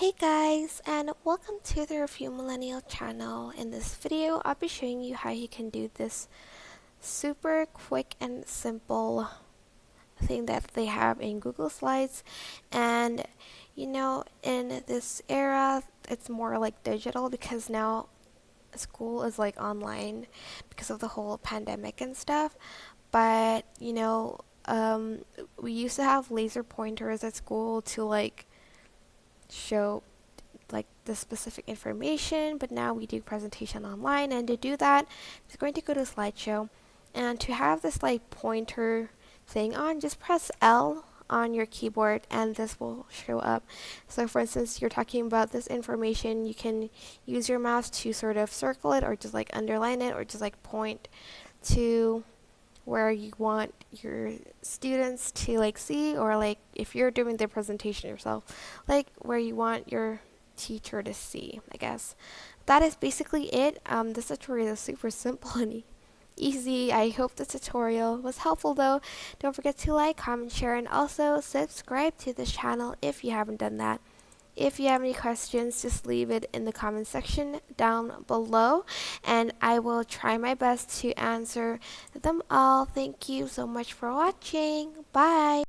Hey guys, and welcome to the Review Millennial channel. In this video, I'll be showing you how you can do this super quick and simple thing that they have in Google Slides. And in this era, it's more like digital because now school is like online because of the whole pandemic and stuff. But we used to have laser pointers at school to like show like the specific information, but now we do presentation online. And to do that, I'm just going to go to slideshow, and to have this like pointer thing on, just press L on your keyboard and this will show up. So for instance, you're talking about this information, you can use your mouse to sort of circle it or just like underline it or just like point to where you want your students to like see, or like if you're doing the presentation yourself, like where you want your teacher to see, I guess. That is basically it. This tutorial is super simple and easy. I hope this tutorial was helpful though. Don't forget to like, comment, share, and also subscribe to this channel if you haven't done that. If you have any questions, just leave it in the comment section down below, and I will try my best to answer them all. Thank you so much for watching. Bye!